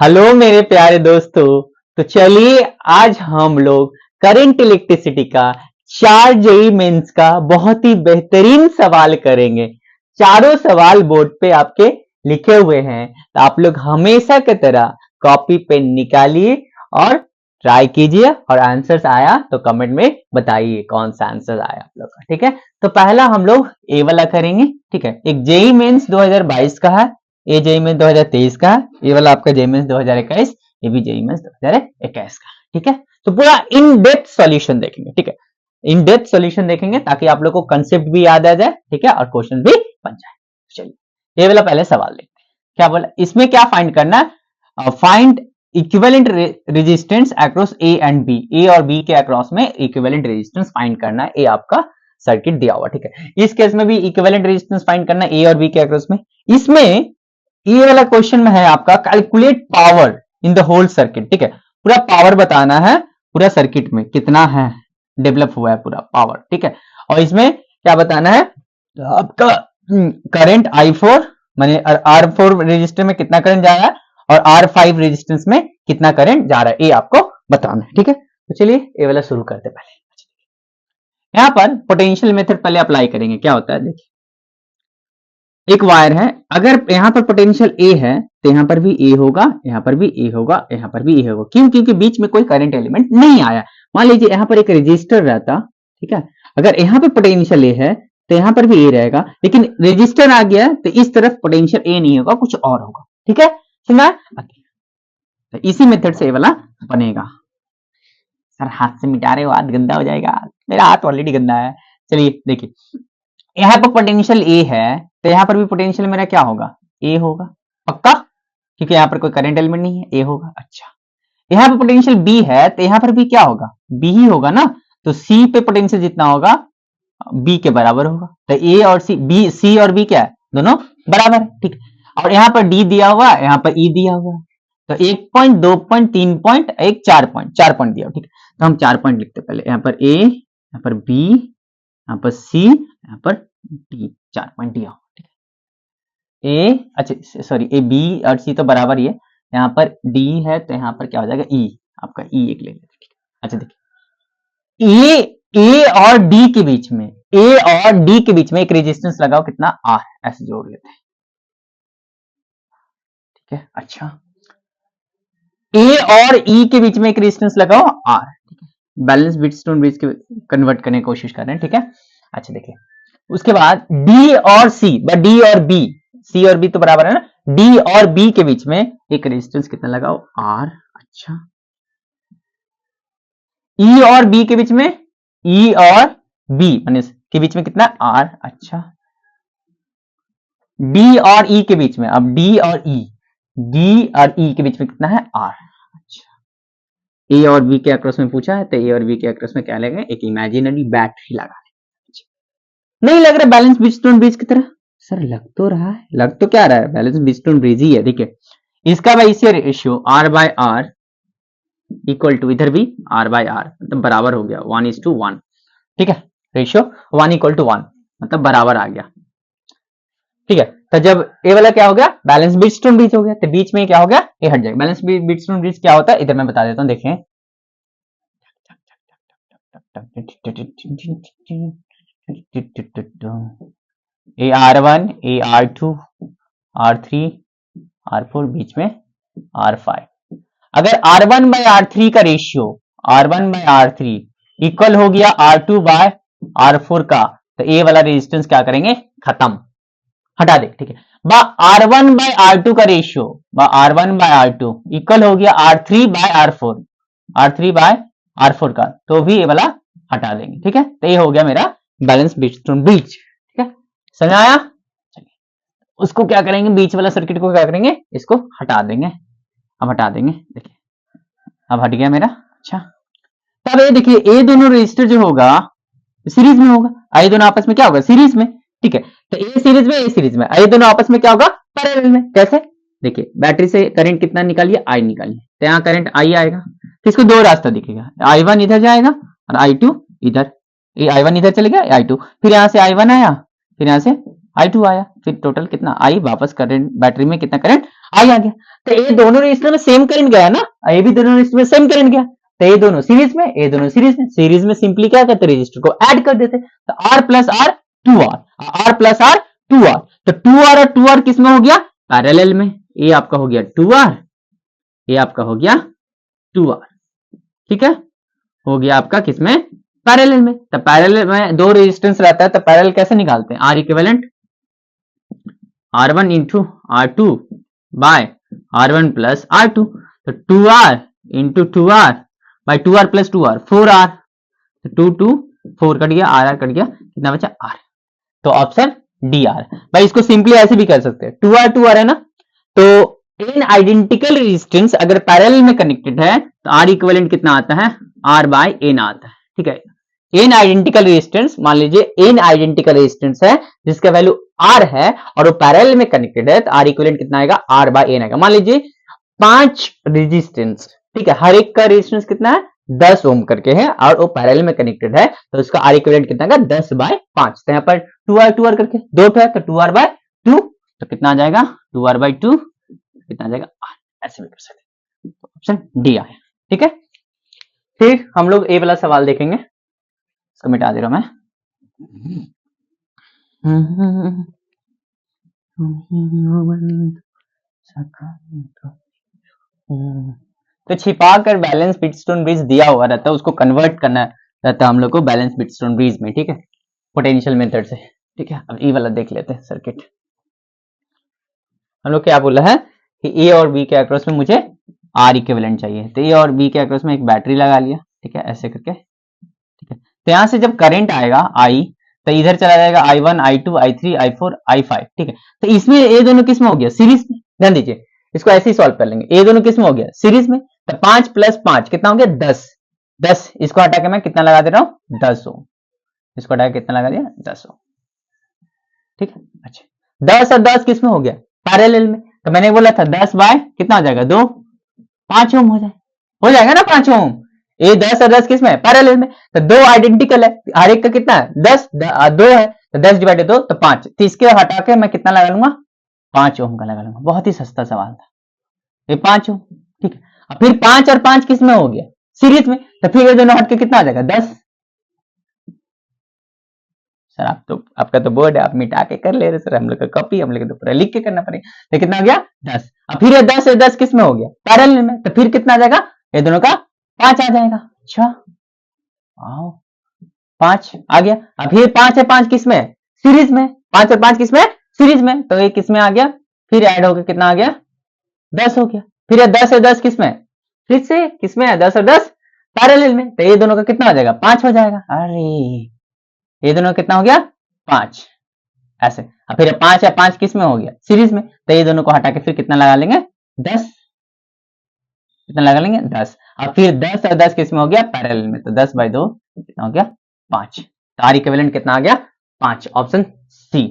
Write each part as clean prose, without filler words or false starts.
Hello मेरे प्यारे दोस्तों। तो चलिए आज हम लोग करंट इलेक्ट्रिसिटी का 4 जेई मेंस का बहुत ही बेहतरीन सवाल करेंगे। चारों सवाल बोर्ड पे आपके लिखे हुए हैं, तो आप लोग हमेशा की तरह कॉपी पेन निकालिए और ट्राई कीजिए, और आंसर्स आया तो कमेंट में बताइए कौन सा आंसर आया आप लोग का। ठीक है, तो पहला हम लोग ए वाला करेंगे। ठीक है, एक जेई मेंस 2022 का है, ये जेई मेंस 2023 का है, ये वाला आपका जेई मेंस 2021, ये भी जेई मेंस 2021 का। ठीक है, तो पूरा इन डेप्थ सॉल्यूशन देखेंगे। ठीक है, इन डेप्थ सॉल्यूशन देखेंगे ताकि आप लोग को कंसेप्ट भी याद आ जाए, ठीक है, और क्वेश्चन भी बन जाए। चलिए ये वाला पहले सवाल देखते हैं। क्या बोला इसमें, क्या फाइंड करना है? Find equivalent resistance across A and B. A और बी के अक्रॉस में इक्विवेलेंट रेजिस्टेंस फाइंड करना है। ए आपका सर्किट दिया हुआ। ठीक है, इस केस में भी इक्विवेलेंट रेजिस्टेंस फाइंड करना है ए और बी के अक्रॉस में। इसमें ये वाला क्वेश्चन में है आपका calculate power in the whole circuit. ठीक है, पूरा पावर बताना है, पूरा सर्किट में कितना है डेवलप हुआ है पूरा पावर। ठीक है, और इसमें क्या बताना है आपका करंट I4 माने R4 रेजिस्टर में कितना करंट जा रहा है और R5 रेजिस्टेंस में कितना करंट जा रहा है, ये आपको बताना है। ठीक है, तो चलिए ये वाला शुरू करते हैं। पहले यहां पर पोटेंशियल मेथड पहले अप्लाई करेंगे। क्या होता है देखिए, एक वायर है, अगर यहां पर पोटेंशियल ए है तो यहां पर भी ए होगा, यहां पर भी ए होगा, यहां पर भी ए होगा। क्यों? क्योंकि बीच में कोई करंट एलिमेंट नहीं आया। मान लीजिए यहां पर एक रेजिस्टर रहता, ठीक है, अगर यहां पर पोटेंशियल ए है तो यहां पर भी ए रहेगा, लेकिन रेजिस्टर आ गया तो इस तरफ पोटेंशियल ए नहीं होगा, कुछ और होगा। ठीक है, सुना? तो इसी मेथड से ये वाला बनेगा। सर हाथ से मिटा रहे हो, हाथ गंदा हो जाएगा। मेरा हाथ ऑलरेडी गंदा है। चलिए देखिए, यहाँ पर पोटेंशियल ए है तो यहाँ पर भी पोटेंशियल मेरा क्या होगा? ए होगा पक्का, क्योंकि यहाँ पर कोई करंट एलिमेंट नहीं है, ए होगा। अच्छा, यहाँ पर पोटेंशियल बी है तो यहाँ पर भी क्या होगा? बी ही होगा ना, तो सी पे पोटेंशियल जितना होगा बी के बराबर होगा। तो ए और सी, बी सी और बी क्या है? दोनों बराबर है। ठीक, और यहाँ पर डी दिया हुआ, यहाँ पर ई दिया हुआ, तो 1 पॉइंट, 2 पॉइंट, 3 पॉइंट, एक 4 पॉइंट, 4 पॉइंट दिया। ठीक, तो हम 4 पॉइंट लिखते पहले। यहाँ पर ए, यहाँ पर बी, यहाँ पर सी, यहाँ पर डी, 4 पॉइंट दिया। ठीक है, ए, अच्छा सॉरी, ए बी और सी तो बराबर ही है, यहाँ पर डी है तो यहाँ पर क्या हो जाएगा? ई, आपका ई एक ले लेते। अच्छा देखिए, ए और डी के बीच में, ए और डी के बीच में एक रेजिस्टेंस लगाओ, कितना? आर, ऐसे जोड़ लेते हैं। ठीक है, अच्छा, ए और ई के बीच में एक रेजिस्टेंस लगाओ आर। ठीक है, बैलेंस व्हीटस्टोन ब्रिज के कन्वर्ट करने की कोशिश कर रहे हैं। ठीक है, अच्छा देखिए, उसके बाद डी और सी, डी और बी, सी और बी तो बराबर है ना, डी और बी के बीच में एक रेजिस्टेंस कितना लगाओ? आर। अच्छा, ई और बी के बीच में, ई और बी माने के बीच में कितना? आर। अच्छा, डी और ई के बीच में, अब डी और ई, डी और ई के बीच में कितना है? आर। अच्छा, ए और बी के अक्रॉस में पूछा है तो ए और बी के अक्रॉस में क्या लगेगा? एक इमेजिनरी बैटरी लगा लेंगे। नहीं लग रहा बैलेंस व्हीटस्टोन ब्रिज की तरह? सर लग तो रहा है, लग तो क्या रहा है, बैलेंस व्हीटस्टोन ब्रिज ही है। देखिए, इसका बाई इससे ratio R by R equal to, इधर भी आर बाय आर, मतलब बराबर हो गया 1:1। ठीक है, रेशियो 1:1 मतलब बराबर आ गया। ठीक है, तो जब ए वाला क्या हो गया? बैलेंस व्हीटस्टोन ब्रिज हो गया, तो बीच में क्या हो गया? ए हट जाएगा। बैलेंस व्हीटस्टोन ब्रिज क्या होता है इधर मैं बता देता हूं, देखें। ए R1, ए R2, R3, R4, बीच में R5। अगर R1 बाय R3 का ratio, R1 bye R3 equal हो गया R2 बाय R4 का, तो ए वाला रेजिस्टेंस क्या करेंगे? खत्म, हटा दे। ठीक है, R1 बाय R2 का ratio, R1 bye R2 equal हो गया R3 bye R4, R3 bye R4 का, तो भी ये वाला हटा देंगे। ठीक है, तो ये हो गया मेरा बैलेंस व्हीटस्टोन ब्रिज। ठीक है, समझ आया? उसको क्या करेंगे? बीच वाला सर्किट को क्या करेंगे? इसको हटा देंगे। अब हटा देंगे, देखिए अब हट गया मेरा। अच्छा, तब ये देखिए, ये दोनों रेजिस्टर जो होगा सीरीज में होगा, ये दोनों आपस में क्या होगा? सीरीज में। ठीक है, तो ए सीरीज में, ए सीरीज में, ये दोनों आपस में क्या होगा? पैरेलल में। कैसे? देखिए, बैटरी से करंट कितना निकालिए? आई निकालिए, तो यहाँ करंट आई आएगा, तो इसको दो रास्ता दिखेगा, I1 इधर जाएगा और I2 इधर। I1 इधर चले गया, I2, फिर यहां से I1 आया, फिर यहां से I2 आया, फिर टोटल कितना आई, वापस करंट बैटरी में कितना करंट आई आ गया। तो ये दोनों रजिस्टर में सेम करंट गया ना, ये भी दोनों रजिस्टर में सेम करंट गया, तो ये दोनों सीरीज में, ये दोनों सीरीज में सिंपली क्या करते रजिस्टर को ऐड कर देते, तो R plus R 2R, R plus R 2R, तो 2R और 2R किस में हो गया, पैरेलल में। ये आपका हो गया 2R, ये आपका हो गया 2R, ठीक है, हो गया आपका किसमें, पैरेलल में। तो पैरेलल में दो रेजिस्टेंस रहता है, तो पैरेलल कैसे निकालते हैं, R equivalent R1 into R2 by R1 plus R2, तो 2R into 2R bye 2R plus 2R 4R, तो 2 4 कट गया, R कट गया, कितना बचा R, तो ऑप्शन डी आर। भाई इसको सिंपली ऐसे भी कर सकते हैं, 2R है ना, तो इन आइडेंटिकल रेजिस्टेंस अगर पैरेलल में कनेक्टेड है तो आर इक्विवेलेंट कितना आता है, R बाय एन आता है, ठीक है। एन आइडेंटिकल रेजिस्टेंस, मान लीजिए एन आइडेंटिकल रेजिस्टेंस है जिसका वैल्यू R है और वो पैरेलल में कनेक्टेड है, तो आर इक्विवेलेंट कितना आएगा, R बाय एन आएगा। मान लीजिए 5 रेजिस्टेंस, ठीक है, हर एक का रेजिस्टेंस कितना है 10 ओम करके है और वो पैरेलल में कनेक्टेड है, तो उसका आर इक्विवेलेंट कितना आएगा 10 बाय 5, तो यहाँ पर 2R करके दो है तो 2R बाय 2, तो कितना आ जाएगा 2R बाय 2, कितना आ जाएगा R, ऐसे भी कर सकते हैं, ऑप्शन डी आया, ठीक है। फिर हम लोग ए वाला सवाल देखेंगे, इसको मिटा दे रहा हूं मैं। तो छिपा कर बैलेंस बिटस्टोन ब्रिज दिया हुआ रहता है, उसको कन्वर्ट करना रहता है हम लोग को बैलेंस बिटस्टोन ब्रिज में, ठीक है, पोटेंशियल मेथड से, ठीक है। अब ई वाला देख लेते हैं सर्किट। हम लोग क्या बोला है कि ए और बी के अक्रॉस में मुझे आर इक्विवेलेंट चाहिए, तो ए और बी के अक्रॉस में एक बैटरी लगा लिया, ठीक है, ऐसे करके, ठीक है। तो यहां से जब करंट आएगा आई, तो इधर चला जाएगा I1 I2 I3 I4 I5, ठीक है। तो इसमें ये दोनों किस में हो गया, सीरीज में, ध्यान दीजिए, इसको ऐसे ही सॉल्व कर लेंगे, ये दोनों किस में हो गया, सीरीज में, तो 5 प्लस 5 कितना हो गया 10, 10 इसको हटा के मैं कितना लगा दे रहा हूं 10 ओम, इसको हटा के कितना लगा दिया 10 ओम, ठीक है। अच्छा 10 और 10 किस में हो गया, पैरेलल में, तो मैंने बोला था 10 बाय कितना हो जाएगा 2, 5 ओम हो जाएगा ना 5 ओम। ये 10 और 10 किस में है, पैरेलल में, तो दो आइडेंटिकल है, हर एक का कितना है 10, 2 है, तो 10 डिवाइडेड 2 तो 5, तो इसके हटा के मैं कितना लगा लूंगा 5 ओम का लगा लूंगा। बहुत ही सस्ता सवाल था ये, 5 ओम, ठीक है। फिर 5 और 5 किस में हो गया, सीरीज में, तो फिर ये दोनों हट के कितना आ जाएगा 10। सर आप तो, आपका तो बोर्ड है, आप मिटा के कर ले रहे सर, हम लोग का कॉपी, हम लोग तो पूरा लिख के करना पड़ेगा, तो कितना हो गया 10। अब फिर ये 10 से 10 किस में हो गया, पैरेलल में, तो फिर कितना आ जाएगा, ये दोनों का 5 आ जाएगा। अच्छा आओ 5 आ गया। अब फिर 5 है 5 किस में, सीरीज में, 5 और 5 किस में, सीरीज में, तो ये किस में आ गया, फिर ऐड होकर कितना आ गया 10 हो गया। फिर ये 10 है 10 किस में, फिर से किस में है 10 और 10 पैरेलल में, तो ये दोनों का कितना हो जाएगा 5 हो जाएगा। अरे ये दोनों कितना हो गया 5, ऐसे। अब फिर 5 है 5 किस में हो गया, सीरीज में, तो ये दोनों को हटा के फिर कितना लगा लेंगे 10, कितना लगा लेंगे 10। अब फिर 10 और 10 किस में हो गया, पैरेलल में, तो 10 बाय 2 कितना हो गया 5, तो आर इक्विवेलेंट कितना आ गया 5, ऑप्शन सी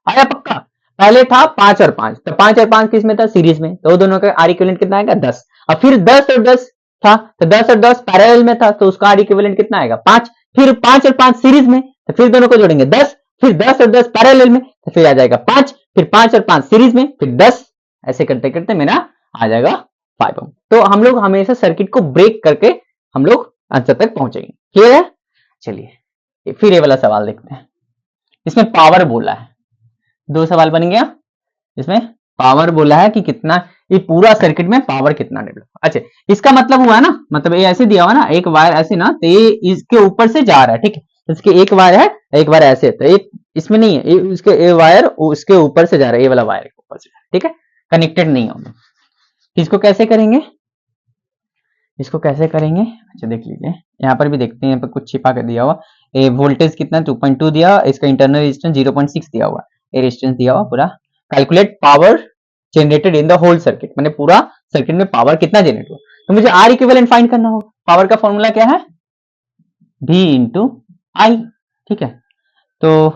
आया पक्का। पहले था 5 और 5, तो 5 और 5 किस में था, सीरीज में, तो दोनों का आर इक्विवेलेंट कितना आएगा 10। अब फिर 10 और 10 था, तो 10 और 10 पैरेलल में था, तो उसका आर इक्विवेलेंट कितना आएगा 5। फिर 5 और 5 सीरीज में, तो फिर दोनों को जोड़ेंगे 10, फिर 10 और 10 पैरेलल में, तो फिर आ जाएगा 5, फिर 5 और 5 सीरीज में, फिर 10, ऐसे करते करते मेरा आ जाएगा 5 ओम। तो हम लोग हमेशा सर्किट को ब्रेक करके हम लोग आंसर तक पहुंचेंगे, क्लियर है। चलिए फिर ये वाला सवाल देखते हैं, इसमें पावर बोला है, दो सवाल बन गया, इसमें पावर बोला है कि कितना, ये पूरा सर्किट में पावर कितना डेवलप। अच्छा इसका मतलब हुआ ना, मतलब ये ऐसे दिया हुआ ना, एक वायर ऐसे ना, तो ये इसके ऊपर से जा रहा है, ठीक है, इसके एक वायर है, एक वायर ऐसे, तो एक इसमें नहीं है, इसके ये वायर उसके ऊपर से जा रहा है, ये वाला वायर के ऊपर से, ठीक है, कनेक्टेड नहीं है। इसको कैसे करेंगे, इसको कैसे करेंगे, अच्छा देख लीजिए, यहाँ पर भी देखते हैं, यहाँ पर कुछ छिपा कर दिया हुआ, ये वोल्टेज कितना 2.2 दिया, इसका इंटरनल रेजिस्टेंस 0.6 दिया हुआ, ये रेजिस्टेंस दिया हुआ पूरा। Calculate power generated in the whole circuit, मैंने पूरा सर्किट में पावर कितना जनरेट हुआ, तो मुझे आर इक्विवेलेंट फाइंड करना होगा। पावर का फॉर्मूला क्या है, V इंटू आई, ठीक है, तो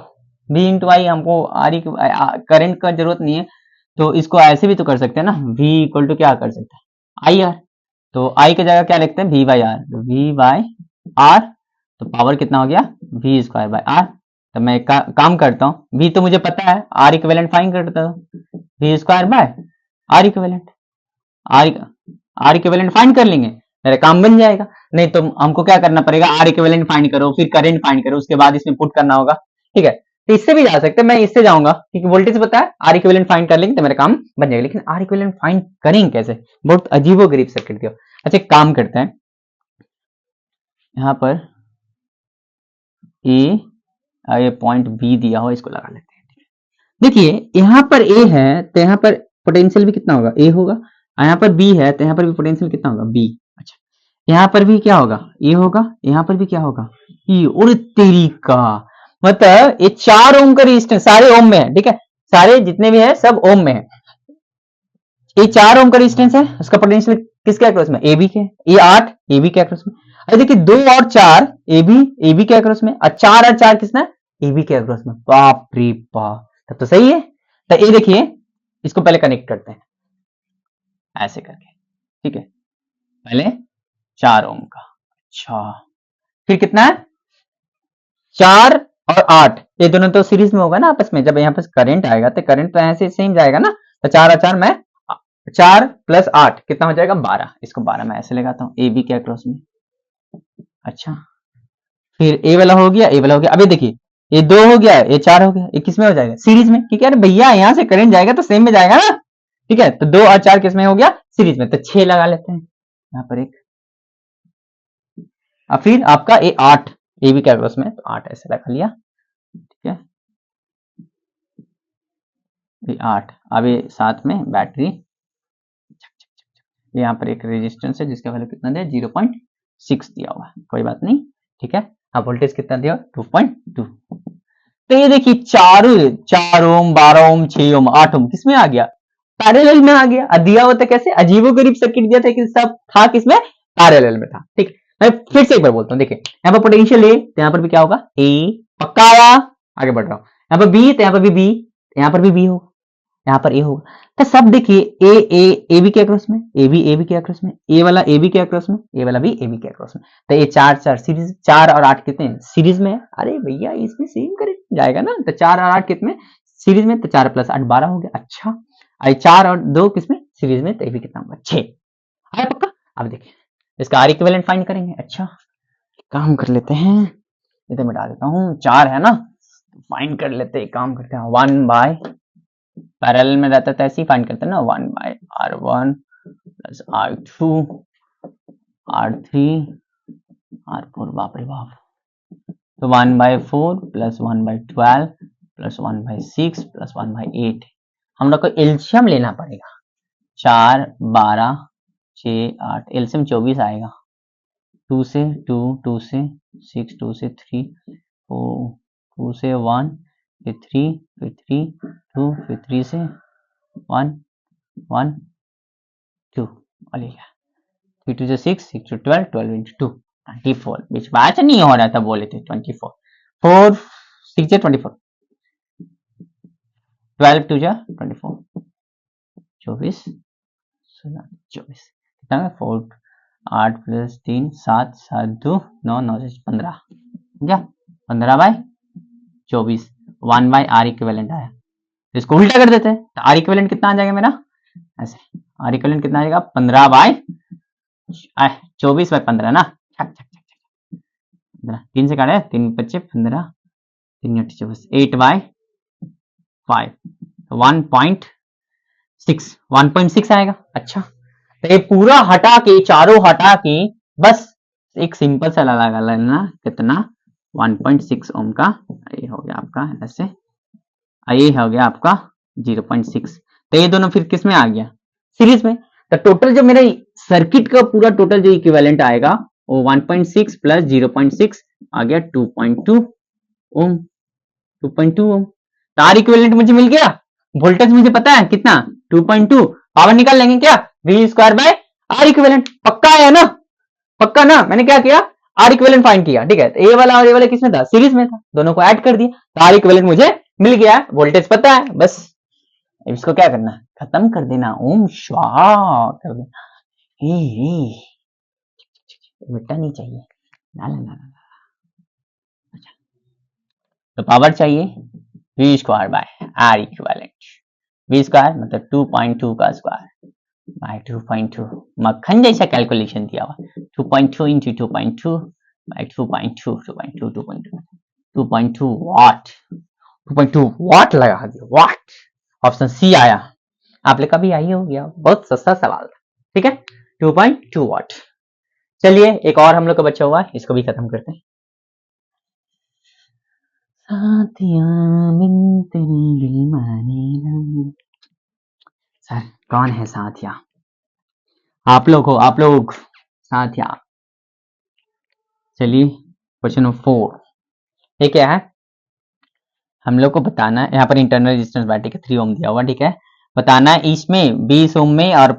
V इंटू आई, हमको आर करंट का जरूरत नहीं है, तो इसको ऐसे भी तो कर सकते हैं ना, V इक्वल टू क्या कर सकते हैं आई आर, तो आई की जगह क्या लिखते हैं V बाई आर, तो V बाई आर, तो पावर कितना हो गया V स्क्वायर बाय आर, तो मैं काम करता हूँ, V तो मुझे पता है, R इक्विवेलेंट फाइंड करता हूँ, V square by R equivalent, R equivalent find कर लेंगे, मेरा काम बन जाएगा। नहीं तो हमको क्या करना पड़ेगा, आर इक्विवेलेंट फाइंड करो, फिर करंट फाइंड करो, उसके बाद इसमें पुट करना होगा। ठीक है, तो इससे भी जा सकते हैं, मैं इससे जाऊंगा क्योंकि वोल्टेज पता है, आर इक्विवेलेंट फाइंड कर लेंगे तो मेरा काम बन जाएगा। लेकिन आर इक्विवेलेंट फाइंड करेंगे कैसे, बहुत अजीबोगरीब सर्किट दिया। अच्छा एक काम करते हैं, यहाँ पर ये पॉइंट बी दिया हो, इसको लगा लेते हैं। देखिए यहाँ पर ए है तो यहाँ पर पोटेंशियल भी कितना होगा, ए होगा, यहाँ पर बी है तो यहाँ पर भी पोटेंशियल कितना होगा, बी। अच्छा यहाँ पर भी क्या होगा, ए होगा, यहाँ पर भी क्या होगा, ई। और तेरी का मतलब ये 4 ओम का रेजिस्टेंस, सारे ओम में है, ठीक है, सारे जितने भी है सब ओम में है। ये 4 ओम का रेजिस्टेंस है, उसका पोटेंशियल किसके अक्रॉस में, ए बी के, ये 8 ए बी के अक्रॉस में। अरे देखिए 2 और 4 ए बी के अक्रॉस में, और 4 और 4 किसना, ए बी के अक्रॉस में। बाप रे बाप, तब तो सही है। तो ये देखिए इसको पहले कनेक्ट करते हैं ऐसे करके, ठीक है, पहले 4 ओम का, अच्छा फिर कितना है 4 और 8, ये दोनों तो सीरीज में होगा ना आपस में, जब यहाँ पर करंट आएगा तो करंट तो ऐसे सेम जाएगा ना, तो 4 और 4 में 4 प्लस 8 कितना हो जाएगा 12, इसको 12 मैं ऐसे लगाता हूँ ए बी के अक्रॉस में। अच्छा फिर ए वाला हो गया, ए वाला हो गया, अभी देखिए ये 2 हो गया, ये 4 हो गया, ये किस में हो जाएगा, सीरीज में, ठीक है। अरे भैया यहाँ से करंट जाएगा तो सेम में जाएगा ना, ठीक है, तो 2 और 4 किस में हो गया, सीरीज में, तो 6 लगा लेते हैं यहाँ पर एक। अब फिर आपका ये 8 ए बी के अक्रॉस में, तो 8 ऐसे लगा लिया, ठीक है, ये 8। अब ये साथ में बैटरी, यहाँ पर एक रेजिस्टेंस है जिसका वैल्यू कितना दिया 0.6 दिया हुआ है, कोई बात नहीं, ठीक है। अब वोल्टेज कितना दिया 2.2। तो ये देखिए 4 ओम 12 ओम 6 ओम 8 ओम किसमें आ गया, पैरेलल में आ गया। दिया हुआ था कैसे, अजीबोगरीब सर्किट दिया था कि सब था किसमें, पैरेलल में था, ठीक। मैं फिर से एक बार बोलता हूँ, देखिए यहाँ पर पोटेंशियल ए तो यहाँ पर भी क्या होगा ए, पक्का आया, आगे बढ़ रहा हूँ, यहाँ पर बी तो यहाँ पर भी बी, यहाँ पर भी बी होगा, यहाँ पर ए होगा। तो सब देखिए ए बी के अक्रॉस में, ए बी के अक्रॉस में, ए वाला ए बी के अक्रॉस में, ए वाला भी ए बी के अक्रॉस में। तो ये 4 सीरीज, 4 और 8 कितने सीरीज में है, अरे भैया इसमें सेम करंट जाएगा ना, तो 4 और 8 कितने सीरीज में, तो 4 प्लस 8 12 हो गया। अच्छा 4 और 2 किसमें सीरीज में, तो ये भी कितना होगा 6 आया पक्का। अब देखिए इसका आर इक्विवेलेंट फाइंड करेंगे। अच्छा काम कर लेते हैं, ये तो मिटा देता हूँ, 4 है ना, फाइंड कर लेते हैं, काम करते हैं 1 बाय, पैरेलल में रहता था ऐसे ही फाइंड करते हैं ना, 1 bye R1 plus R2 R3 R4, बाप रे बाप, तो 1 by 4 plus 1 by 12 plus 1 by 6 plus 1 by 8। हम लोग को एलसीएम लेना पड़ेगा, 4 12 6 8, एलसीएम 24 आएगा, 2 से 2, 2 से 6, 2 से 3 4, 2 से 1, फिर 3, फिर 3 2, फिर 3 से 1 1 2, और ले गया 3 2 से 6, 6 to 12, 12 into 2 24, बीच बात नहीं हो रहा था, बोले थे 24, 4 6 से 24, 12 2 जा 24, 24 16 24 कितना है 4 8 प्लस 3 7 7 2 9 9 से 15, क्या 15 बाय 24, 1 बाय आर इक्विवेलेंट आया, तो इसको उल्टा कर देते हैं, तो आर इक्विवेलेंट कितना आ जाएगा मेरा ऐसे, आर इक्विवेलेंट कितना आ जाएगा 15 बाय 24 बाय 15 ना, 3 से काटे 3 बच्चे 15 3 8 24, 8 बाय 5, 1.6 आएगा। अच्छा तो ये पूरा हटा के, चारों हटा के, बस एक सिंपल सा लगा लेना, कितना 1.6 ओम का, ये हो गया आपका ऐसे, ये हो गया आपका 0.6। तो ये दोनों फिर किस में आ गया सीरीज में, तो टोटल जो मेरा सर्किट का पूरा टोटल जो इक्विवेलेंट आएगा वो 1.6 प्लस 0.6 आ गया 2.2 ओम, 2.2 ओम। तो आर इक्विवेलेंट मुझे मिल गया, वोल्टेज मुझे पता है कितना 2.2, पावर निकाल लेंगे क्या V square by R equivalent, पक्का है ना, पक्का ना। मैंने क्या किया आर इक्विवेलेंट फाइंड किया, ठीक है, तो ए वाला और ए वाला किसमें था सीरीज में था, दोनों को ऐड कर दिया, तो आर इक्विवेलेंट मुझे मिल गया, वोल्टेज पता है, बस इसको क्या करना खत्म कर देना, ओम स्वाहा कर देना, मिटना नहीं चाहिए, ना ना ना। तो पावर चाहिए v square by R equivalent, v square मतलब 2.2 का स्क्वायर बाय 2.2, मक्खन जैसा कैलकुलेशन दिया हुआ 2.2 इंटू 2.2 बाय 2.2 वाट, 2.2 वाट लगा दिया वाट। ऑप्शन सी आया, आप लोग का भी आई हो गया, बहुत सस्ता सवाल था, ठीक है 2.2 वाट। चलिए एक और हम लोग का बच्चा हुआ, इसको भी खत्म करते हैं। सर कौन है साथिया? आप लोग हो, आप लोग साथिया। चलिए क्वेश्चन नंबर 4, ये क्या है? हम लोग को बताना है, यहाँ पर इंटरनल रेजिस्टेंस बैटरी का 3 ओम दिया हुआ, ठीक है। बताना है इसमें 20 ओम में, और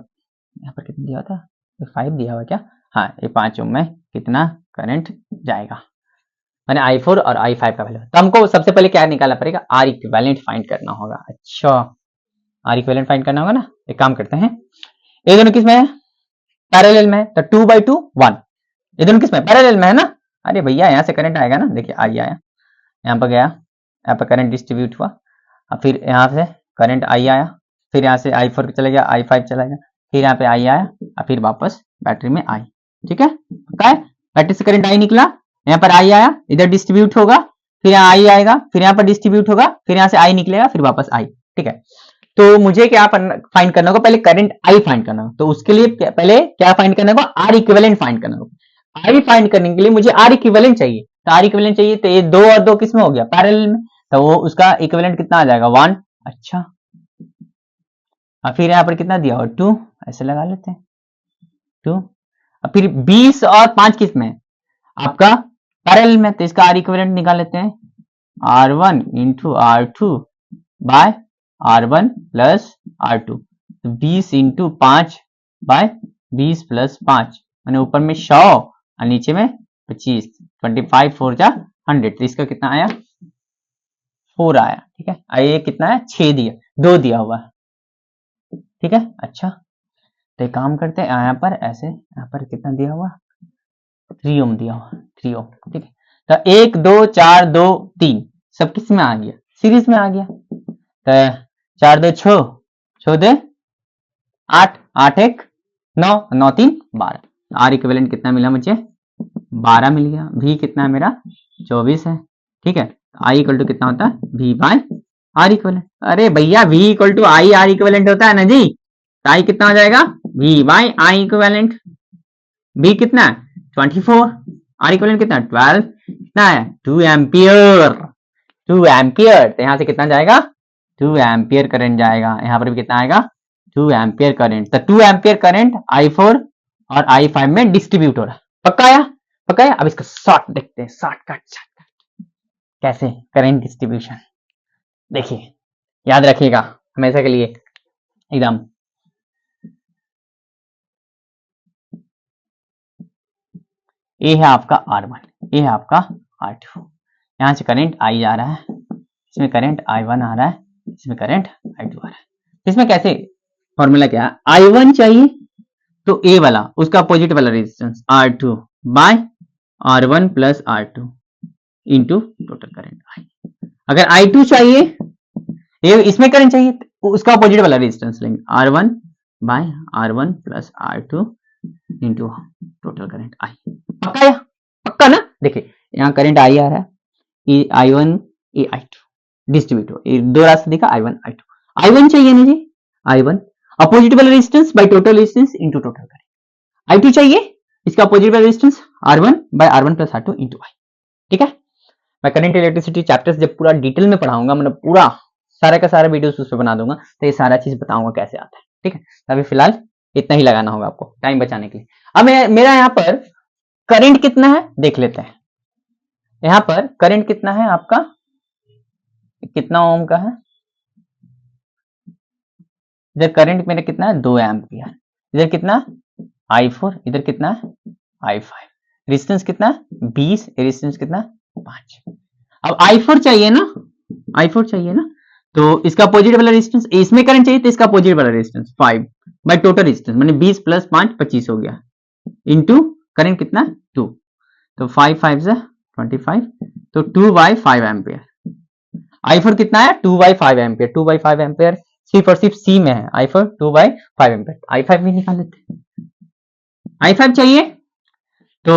यहाँ पर कितना दिया था? 5 दिया हुआ क्या? हाँ, ये 5 ओम में कितना करंट जाएगा, मैंने i4 और i5 का वैल्यू। तो हमको सबसे पहले क्या निकालना पड़ेगा? आर इक्विवेलेंट फाइंड करना होगा। अच्छा, आर इक्विवेलेंट फाइंड करना होगा ना। एक काम करते हैं, ये दोनों किस में है? पैरेलल में है, तो 2/2 1। ये दोनों किस में? पैरेलल में है ना। अरे भैया यहाँ से करंट आएगा ना, देखिए आई आया, यहाँ पर गया, यहाँ पर करंट डिस्ट्रीब्यूट हुआ, और फिर यहाँ से करंट आई आया, फिर यहाँ से i4 चला गया, i5 चला गया, फिर यहाँ पे आई आया, और फिर वापस बैटरी में आई। ठीक है, पक्का है? बैटरी से करंट आई निकला, यहाँ पर आई आया, इधर डिस्ट्रीब्यूट होगा, फिर यहाँ आई आएगा, फिर यहाँ पर डिस्ट्रीब्यूट होगा, फिर यहाँ से आई निकलेगा, फिर वापस आई। ठीक है, तो मुझे क्या फाइंड करना होगा? पहले करंट आई फाइंड करना होगा। तो उसके लिए पहले क्या फाइंड करना होगा? आर इक्विवेलेंट फाइंड करना होगा। आई फाइंड करने के लिए मुझे आर इक्विवेलेंट चाहिए, तो आर इक्विवेलेंट चाहिए, तो ये 2 और 2 किस में हो गया? पैरेलल में, तो वो उसका इक्विवेलेंट कितना आ जाएगा? 1। अच्छा, और फिर यहाँ पर कितना दिया हुआ? 2, ऐसे लगा लेते हैं 2, और फिर 20 और 5 किस में? आपका पैरेलल में, तो इसका आर इक्विवेलेंट निकाल लेते हैं, R1 into R2 by R1 plus R2, तो 20 इंटू 5 बाय 20 प्लस 5, मैंने ऊपर में 100 और नीचे में 25, 25 4 जा 100, तो इसका कितना आया? 4 आया। ठीक है, ये कितना है? 6 दिया, 2 दिया हुआ है। ठीक है, अच्छा, तो एक काम करते हैं, यहाँ पर ऐसे, यहाँ पर कितना दिया हुआ? 3 ओम दिया हुआ, 3 ओम। ठीक है, तो 1 2 4 2 3 सब किस में आ गया? सीरीज में आ गया। तो 4 2 6, 6 2 8, 8 1 9, 9 3 12। आर इक्विवेलेंट कितना मिला मुझे? 12 मिल गया। भी कितना है मेरा? 24 है। ठीक है, आई इक्वल टू कितना होता है? V by R equivalent. अरे भैया V equal to I R equivalent होता है ना जी, तो आई कितना हो जाएगा? V by I equivalent. B कितना है? 24, आर इक्विवेलेंट कितना? 12, कितना है? 2 एम्पियर। 2 एम्पियर, तो यहां से कितना जाएगा? 2 एम्पियर करंट जाएगा। यहां पर भी कितना आएगा? 2 एम्पियर करंट। तो 2 एम्पियर करंट i4 और i5 में डिस्ट्रीब्यूट हो रहा है। पक्का आया? पक्का है? अब इसका शॉर्ट देखते हैं, शॉर्टकट कैसे करंट डिस्ट्रीब्यूशन। देखिए, याद रखिएगा हमेशा के लिए एकदम। ये है आपका R1, ये है आपका R2। यहां से करंट I आ रहा है, इसमें करंट I1 आ रहा है, इसमें करंट I2 आ रहा है। इसमें कैसे फॉर्मूला क्या है? I1 चाहिए तो ए वाला, उसका अपोजिट वाला resistance R2 by R1 plus R2 into total current I। अगर I2 चाहिए, ये इसमें करंट चाहिए, तो उसका अपोजिट वाला रेजिस्टेंस लेंगे, R1 by R1 plus R2 into total current I। पक्का या? पक्का ना? देखिए यहाँ करंट I आ रहा है, ये I1 ये I2 डिस्ट्रीब्यूट हो, ये 2 रास्ते दिखा, I1 I2। I1 चाहिए ना जी, I1 अपोजिट वाला resistance by total resistance into total current. I2 चाहिए, इसका अपोजिट वाला resistance R1 by R1 plus R2 into I। ठीक है, मैं करंट इलेक्ट्रिसिटी चैप्टर्स जब पूरा डिटेल में पढ़ाऊंगा, मतलब पूरा सारा का सारा वीडियोस उस पर बना दूंगा, तो ये सारा चीज बताऊंगा कैसे आता है। ठीक है, अभी फिलहाल इतना ही लगाना होगा आपको टाइम बचाने के लिए। अब मेरा यहाँ पर करंट कितना है देख लेते हैं। यहाँ पर करंट कितना है आपका? कितना ओम का है? इधर करंट मेरा कितना है? 2 एम्पियर। इधर कितना? I4, इधर कितना है? I5। रेजिस्टेंस कितना? 20, रेजिस्टेंस कितना? 5। अब I4 चाहिए ना, I4 चाहिए ना, तो इसका अपोजिट वाला रेजिस्टेंस, इसमें करंट चाहिए तो इसका अपोजिट वाला रेजिस्टेंस 5 बाय टोटल रेजिस्टेंस, माने 20 प्लस 5 25 हो गया, इंटू करंट कितना? 2, तो 5 5 से 25, तो 2 बाय 5 एम्पियर। I4 कितना है 2/5 एम्पियर, 2/5 एम्पियर सिर्फ और सिर्फ सी में है, I4 2/5 एम्पियर। I5 भी निकाल लेते हैं। I5 चाहिए तो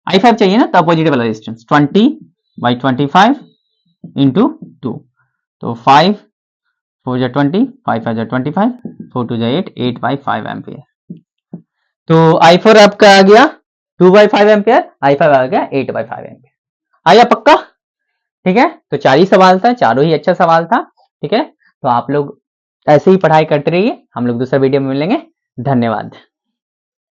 I5 चाहिए ना, तो अपोजिट वाला रेजिस्टेंस 20/25 इंटू 2, तो 5 4 जा 20, 5 5 जा 25, 4 2 जा 8, 8/5 एम्पियर। तो I4 आपका आ गया 2/5 एम्पियर, I5 आ गया 8/5 एम्पियर। आया पक्का? ठीक है, तो 4 ही सवाल था, चारों ही अच्छा सवाल था। ठीक है, तो आप लोग ऐसे ही पढ़ाई करते रहिए, हम लोग दूसरा वीडियो में मिलेंगे। धन्यवाद।